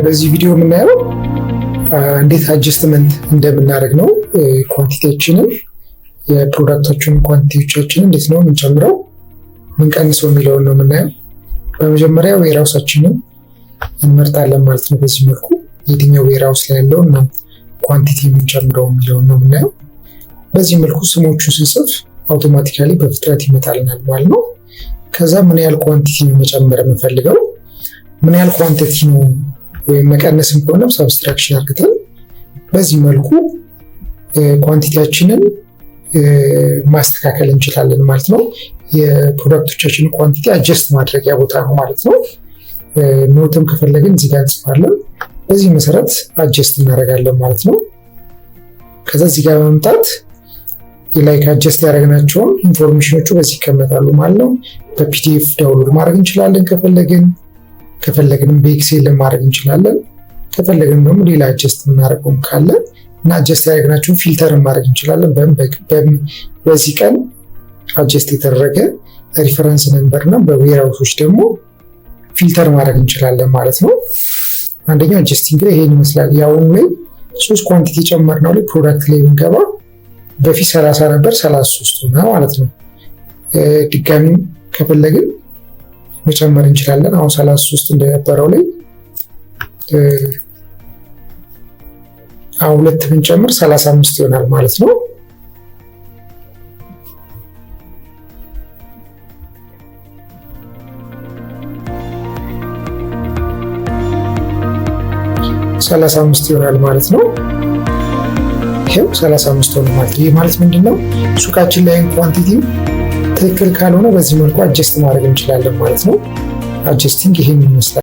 በዚህ ቪዲዮ የምናየው እንዴት አጀስትመንት እንደምናደርግ ነው። ኳንቲቲያችንን የፕሮዳክቶችን ኳንቲቲዎቻችንን እንዴት ነው የምንጨምረው ምንቀንሰው የሚለውን ነው የምናየው። በመጀመሪያ ዌርሃውሳችንን እንመርጣለን ማለት ነው። በዚህ መልኩ የትኛው ዌርሃውስ ላይ ያለውን ነው ኳንቲቲ የምንጨምረው የሚለውን ነው የምናየው። በዚህ መልኩ ስሞቹን ስንጽፍ አውቶማቲካሊ በፍጥነት ይመጣልናል ማለት ነው። ከዛ ምን ያህል ኳንቲቲ ነው መጨመር የምንፈልገው፣ ምን ያህል ኳንቲቲ ነው ወይም መቀነስም ከሆነ ሰብስትራክሽን አድርገን በዚህ መልኩ ኳንቲቲያችንን ማስተካከል እንችላለን ማለት ነው። የፕሮዳክቶቻችንን ኳንቲቲ አጀስት ማድረጊያ ቦታ ነው ማለት ነው። ኖትም ከፈለግን እዚህ ጋር እንጽፋለን። በዚህ መሰረት አጀስት እናደርጋለን ማለት ነው። ከዛ እዚህ ጋር በመምጣት ላይክ አጀስት ያደረግናቸውን ኢንፎርሜሽኖቹ በዚህ ይቀመጣሉ ማለት ነው። በፒዲኤፍ ዳውንሎድ ማድረግ እንችላለን ከፈለግንም በኤክሴል ማድረግ እንችላለን። ከፈለግንም ደግሞ ሌላ አጀስት የምናደርገውም ካለ እና አጀስት ያደረግናቸውን ፊልተር ማድረግ እንችላለን። በዚህ ቀን አጀስት የተደረገ ሪፈረንስ ነምበር እና በዌርሃውሶች ደግሞ ፊልተር ማድረግ እንችላለን ማለት ነው። አንደኛው አጀስቲንግ ላይ ይሄን ይመስላል። ያውኑ ላይ 3 ኳንቲቲ ጨመርነው ላይ ፕሮዳክት ላይ ብንገባ በፊት 30 ነበር 33 ሆነ ማለት ነው። ድጋሚ ከፈለግን መጨመር እንችላለን። አሁን 33 እንደነበረው ላይ አሁን 2 ብንጨምር 35 ይሆናል ማለት ነው። ይሆናል ማለት ነው። ይሄው 35 ሆነ ማለት ነው። ይህ ማለት ምንድነው? ሱቃችን ላይ ኳንቲቲ ትክክል ካልሆነ በዚህ መልኩ አጀስት ማድረግ እንችላለን ማለት ነው። አጀስቲንግ ይሄን ይመስላል።